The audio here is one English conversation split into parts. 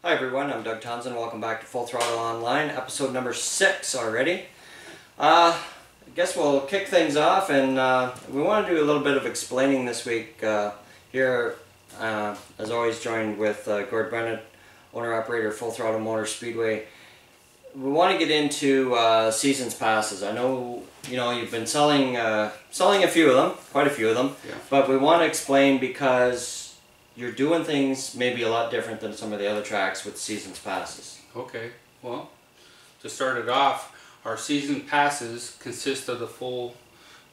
Hi everyone, I'm Doug Townsend. Welcome back to Full Throttle Online, episode number 6 already. I guess we'll kick things off, and we want to do a little bit of explaining this week. Here, as always, joined with Gord, Bennett, owner-operator, Full Throttle Motor Speedway. We want to get into seasons passes. I know you've been selling a few of them, quite a few of them, yeah. But we want to explain because you're doing things maybe a lot different than some of the other tracks with seasons passes. Okay, well, to start it off, our season passes consist of the full,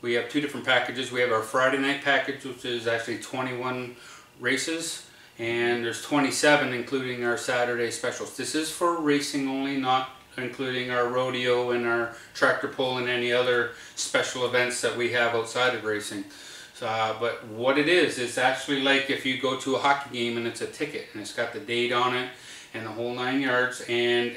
we have two different packages. We have our Friday night package, which is actually 21 races, and there's 27 including our Saturday specials. This is for racing only, not including our rodeo and our tractor pull and any other special events that we have outside of racing. But what it is, it's actually like if you go to a hockey game and it's a ticket and it's got the date on it and the whole 9 yards, and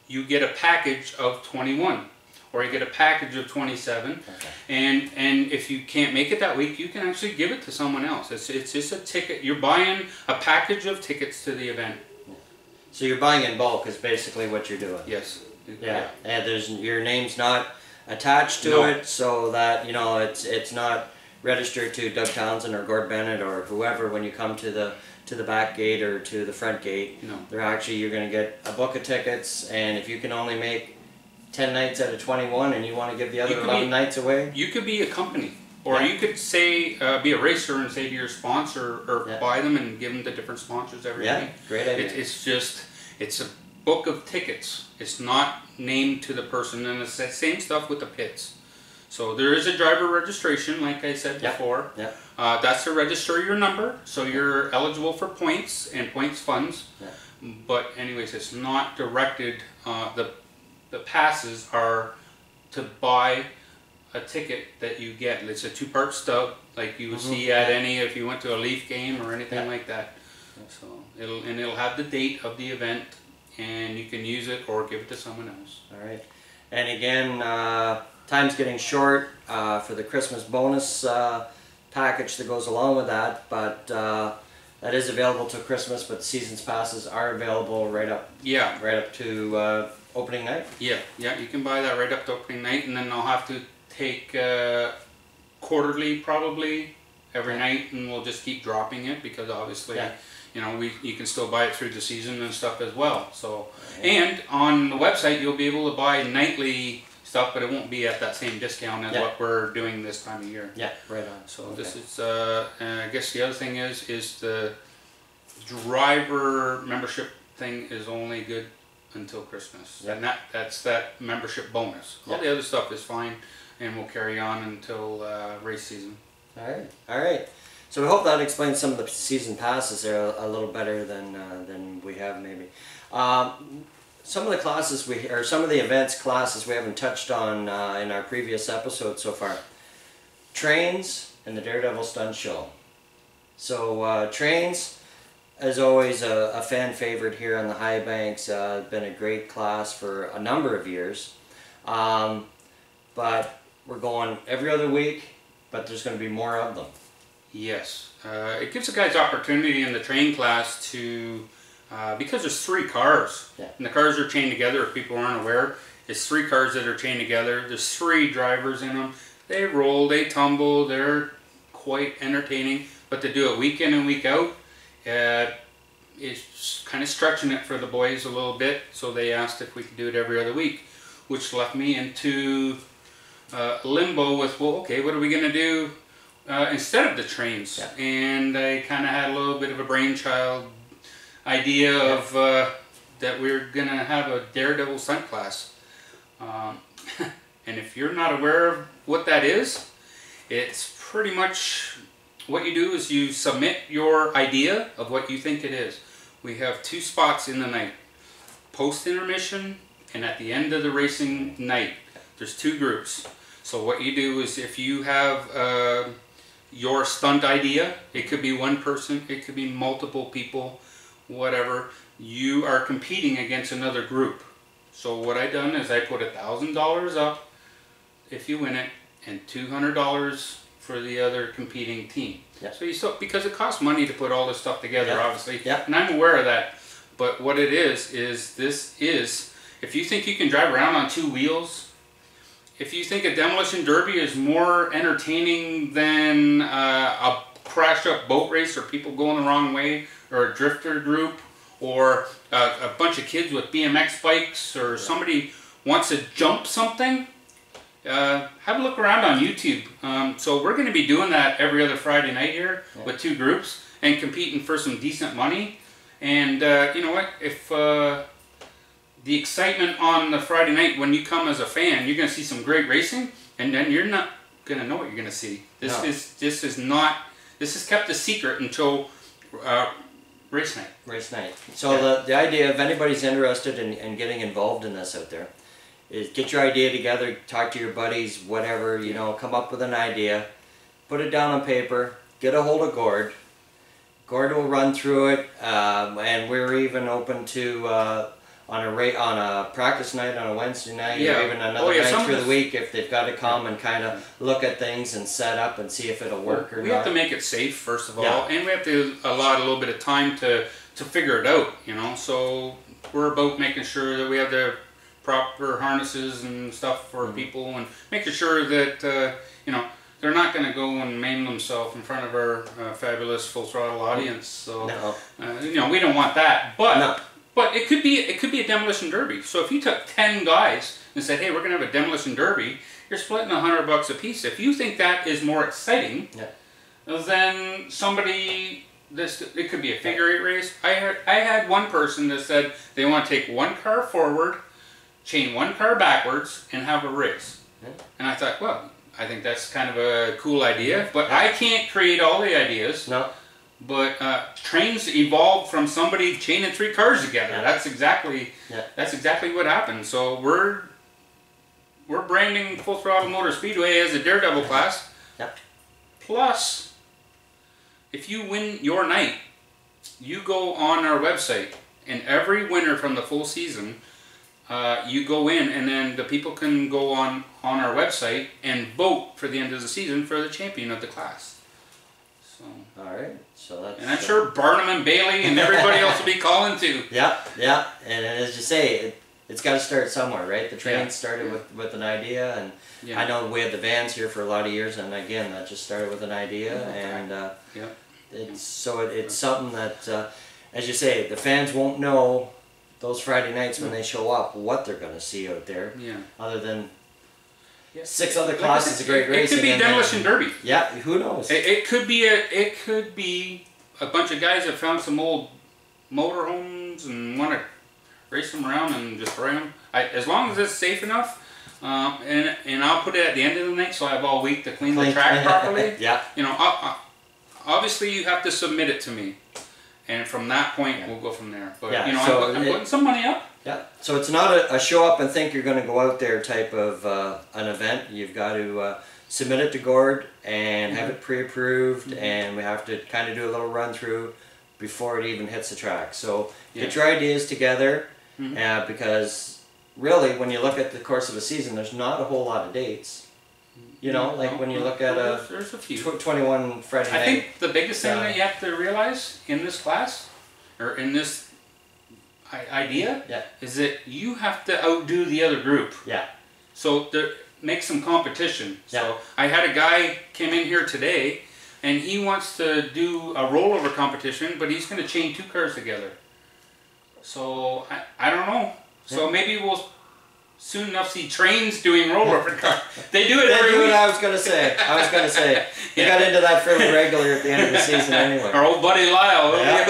you get a package of 21 or you get a package of 27. Okay. And if you can't make it that week, you can actually give it to someone else. It's just a ticket. You're buying a package of tickets to the event. So you're buying in bulk is basically what you're doing. Yes. Yeah. And your name's not attached to it, so that it's not registered to Doug Townsend or Gord Bennett or whoever when you come to the back gate or to the front gate. No. You're going to get a book of tickets, and if you can only make 10 nights out of 21 and you want to give the other 11 nights away. You could be a company, or you could say be a racer and say to your sponsor, or buy them and give them to different sponsors every week. Great idea. It's a book of tickets. It's not named to the person, and it's the same stuff with the pits. So there is a driver registration, like I said before. Yep. That's to register your number, so you're eligible for points and points funds. Yep. But anyways, it's not directed. The passes are to buy a ticket that you get. It's a two-part stub, like you would see at if you went to a Leaf game or anything like that. So it'll have the date of the event, and you can use it or give it to someone else. All right. And again, time's getting short for the Christmas bonus package that goes along with that, but that is available till Christmas. But seasons passes are available right up to opening night. Yeah, you can buy that right up to opening night, and then I'll have to take quarterly probably every night, and we'll just keep dropping it because obviously you can still buy it through the season and stuff as well. So and on the website you'll be able to buy nightly stuff, but it won't be at that same discount as what we're doing this time of year. Yeah, right on. So this is I guess the other thing is the driver membership thing is only good until Christmas, and that's that membership bonus. All the other stuff is fine, and we'll carry on until race season. All right. So we hope that explains some of the season passes there a little better than we have maybe. Some of the classes some of the events classes we haven't touched on in our previous episodes so far. Trains and the Daredevil Stunt Show. So Trains, as always, a fan favorite here on the High Banks. Been a great class for a number of years. But we're going every other week, but there's going to be more of them. Yes. It gives the guys opportunity in the train class to, because there's 3 cars, and the cars are chained together. If people aren't aware, it's 3 cars that are chained together. There's 3 drivers in them. They roll, they tumble, they're quite entertaining, but to do it week in and week out, it's kind of stretching it for the boys a little bit, so they asked if we could do it every other week, which left me into limbo with, well, okay, what are we going to do instead of the trains? And I kind of had a little bit of a brainchild idea of that we're going to have a Daredevil stunt class. And if you're not aware of what that is, it's pretty much what you do is you submit your idea of what you think it is. We have 2 spots in the night, post-intermission and at the end of the racing night. There's 2 groups. So what you do is if you have your stunt idea, it could be one person, it could be multiple people, whatever, you are competing against another group. So what I done is I put $1,000 up if you win it, and $200 for the other competing team. So because it costs money to put all this stuff together, obviously, and I'm aware of that. But what it is this is, if you think you can drive around on two wheels, if you think a demolition derby is more entertaining than a crash up boat race or people going the wrong way, or a drifter group, or a bunch of kids with BMX bikes, or somebody wants to jump something, have a look around on YouTube. So we're going to be doing that every other Friday night here with two groups and competing for some decent money. And you know what, if the excitement on the Friday night, when you come as a fan, you're going to see some great racing, and then you're not going to know what you're going to see. This is kept a secret until race night. Race night. So the idea, if anybody's interested in getting involved in this out there, is get your idea together, talk to your buddies, whatever, you know, come up with an idea, put it down on paper, get a hold of Gord. Gord will run through it, and we're even open to on a practice night on a Wednesday night, or even another night through the week, if they've got to come and kind of look at things and set up and see if it'll work or not. We have to make it safe, first of all, and we have to allot a little bit of time to figure it out, you know. So we're about making sure that we have the proper harnesses and stuff for people, and making sure that you know, they're not going to go and maim themselves in front of our fabulous Full Throttle audience. So you know, we don't want that. But but it could be a demolition derby. So if you took 10 guys and said, hey, we're going to have a demolition derby, you're splitting $100 a piece. If you think that is more exciting, then somebody, it could be a figure 8 race. I had one person that said they want to take one car forward, chain one car backwards, and have a race. And I thought, well, I think that's kind of a cool idea, but I can't create all the ideas. But trains evolved from somebody chaining 3 cars together. That's exactly what happened. So we're branding Full Throttle Motor Speedway as a Daredevil class. Plus, if you win your night, you go on our website, and every winner from the full season, you go in, and then the people can go on our website and vote for the end of the season for the champion of the class. So, all right, so that's. And I'm sure Barnum and Bailey and everybody else will be calling too. And as you say, it's got to start somewhere, right? The train started with an idea, and I know we had the vans here for a lot of years, and again, that just started with an idea, and it's something that, as you say, the fans won't know those Friday nights when they show up what they're going to see out there, other than 6 other classes of great racing. It could be demolition derby. Who knows? It could be a bunch of guys that found some old motorhomes and want to race them around and destroy them. As long as it's safe enough, and I'll put it at the end of the night, so I have all week to clean the track properly. You know, obviously you have to submit it to me, and from that point we'll go from there. But you know, so I'm putting some money up. So it's not a show up and think you're going to go out there type of an event. You've got to submit it to Gord and have it pre-approved, and we have to kind of do a little run through before it even hits the track. So get your ideas together, because really when you look at the course of a season, there's not a whole lot of dates. You know, like when you look at there's a few. 21 Friday night. I think the biggest thing that you have to realize in this class, or in this idea, is that you have to outdo the other group. So make some competition. So I had a guy came in here today, and he wants to do a rollover competition, but he's going to chain 2 cars together. So I don't know. So maybe we'll soon enough see trains doing rollover cars. They do it every week. I was going to say. We got into that fairly regular at the end of the season anyway. Our old buddy Lyle, they're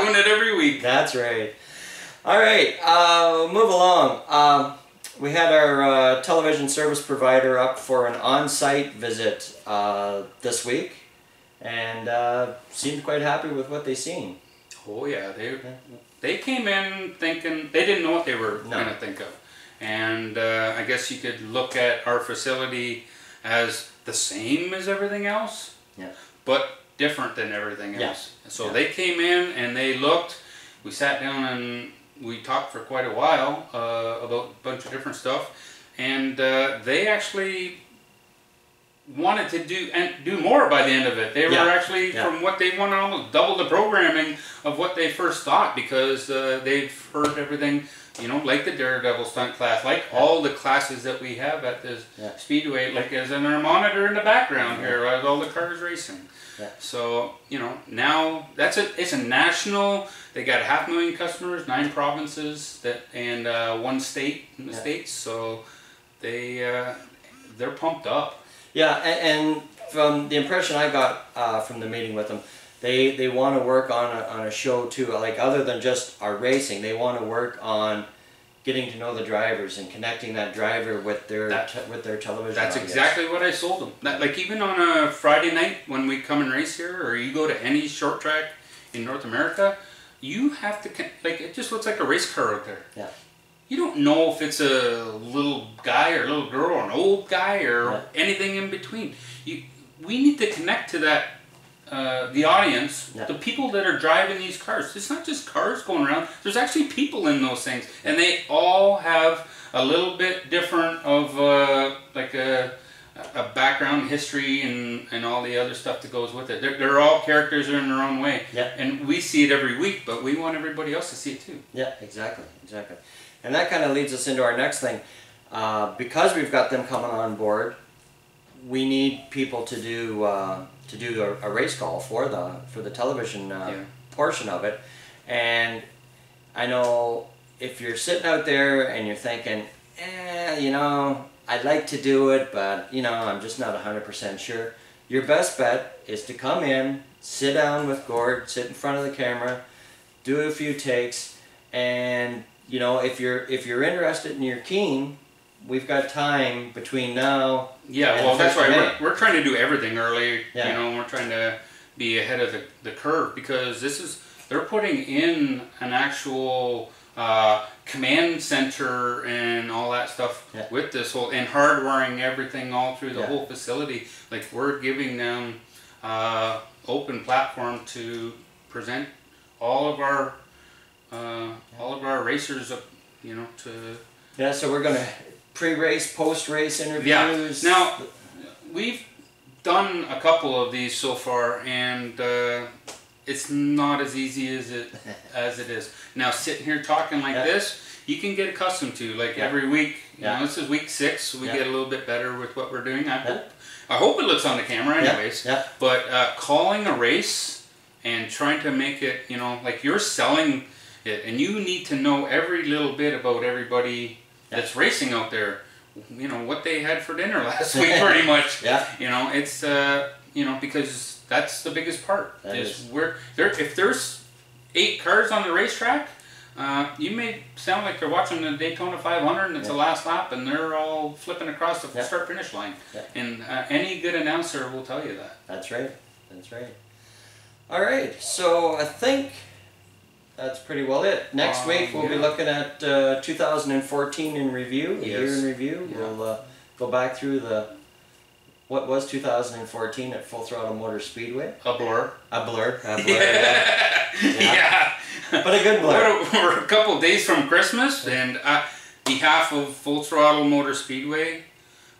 doing it every week. That's right. All right, move along. We had our television service provider up for an on-site visit this week, and seemed quite happy with what they seen. Oh yeah, they came in thinking, they didn't know what they were going to think of. And I guess you could look at our facility as the same as everything else, but different than everything else. So they came in and they looked, we sat down and we talked for quite a while about a bunch of different stuff, and they actually wanted to do more by the end of it. They were actually, from what they wanted, almost double the programming of what they first thought, because they've heard everything, you know, like the Daredevil stunt class, like all the classes that we have at this speedway, like as in our monitor in the background here, with all the cars racing. So, you know, now it's a national. They got 500,000 customers, 9 provinces, and 1 state in the States. So they're pumped up. Yeah, and from the impression I got from the meeting with them, they want to work on a show too. Like, other than just our racing, they want to work on getting to know the drivers and connecting that driver with their television. That's exactly what I sold them. Like, even on a Friday night when we come and race here, or you go to any short track in North America, you have to, like, it just looks like a race car out there. Yeah. You don't know if it's a little guy or a little girl or an old guy or anything in between. We need to connect to that, the audience, the people that are driving these cars. It's not just cars going around. There's actually people in those things, and they all have a little bit different of like a background, history, and all the other stuff that goes with it. They're all characters in their own way, and we see it every week, but we want everybody else to see it too. Yeah, exactly. And that kind of leads us into our next thing. Because we've got them coming on board, we need people to do a race call for the television portion of it. And I know if you're sitting out there and you're thinking, you know, I'd like to do it, but, you know, I'm just not 100% sure. Your best bet is to come in, sit down with Gord, sit in front of the camera, do a few takes, and, you know, if you're interested and you're keen, we've got time between now. Yeah, well, that's right. We're trying to do everything early. You know, we're trying to be ahead of the curve, because they're putting in an actual command center and all that stuff with this whole, and hardwiring everything all through the whole facility. Like, we're giving them open platform to present all of our racers, you know, to. So we're gonna pre-race, post-race interviews. Now, we've done a couple of these so far, and it's not as easy as it is. Now, sitting here talking like this, you can get accustomed to, like, every week. You know, this is week 6, so we get a little bit better with what we're doing. I hope it looks on the camera anyways. But calling a race and trying to make it, you know, like, you're selling it, and you need to know every little bit about everybody that's racing out there. You know, what they had for dinner last week, pretty much. You know, it's you know, because that's the biggest part. If there's 8 cars on the racetrack, you may sound like they're watching the Daytona 500 and it's the last lap, and they're all flipping across the start-finish line. And any good announcer will tell you that. That's right. All right, so I think that's pretty well it. Next week we'll be looking at 2014 in review, the year in review. We'll go back through what was 2014 at Full Throttle Motor Speedway. A blur. But a good blur. We're a couple days from Christmas, and on behalf of Full Throttle Motor Speedway,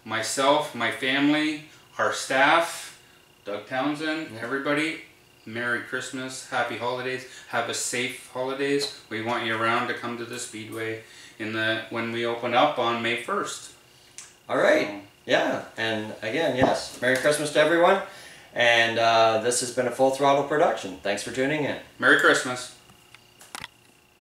myself, my family, our staff, Doug Townsend, everybody, Merry Christmas, Happy Holidays, have a safe holidays. We want you around to come to the Speedway when we open up on May 1st. All right, and again, Merry Christmas to everyone, and this has been a Full Throttle production. Thanks for tuning in. Merry Christmas.